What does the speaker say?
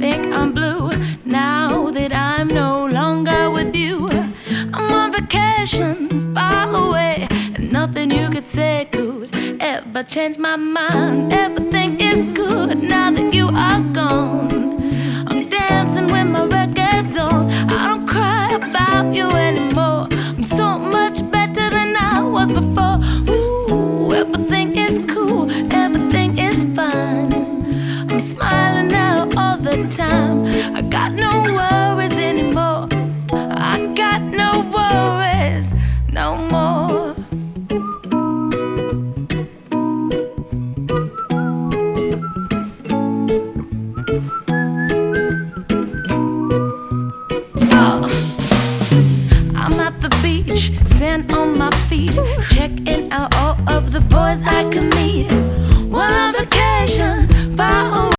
think I'm blue now that I'm no longer with you. I'm on vacation, far away, and nothing you could say could ever change my mind. Everything is good now that you are gone. I'm dancing with my records on. I don't cry about you anymore. I'm so much better than I was before. Ooh, everything is cool, everything is fine. I'm smiling now all the time. I got no worries anymore. I got no worries no more. I'm at the beach, sand on my feet, checking out all of the boys I can meet. Well, I'm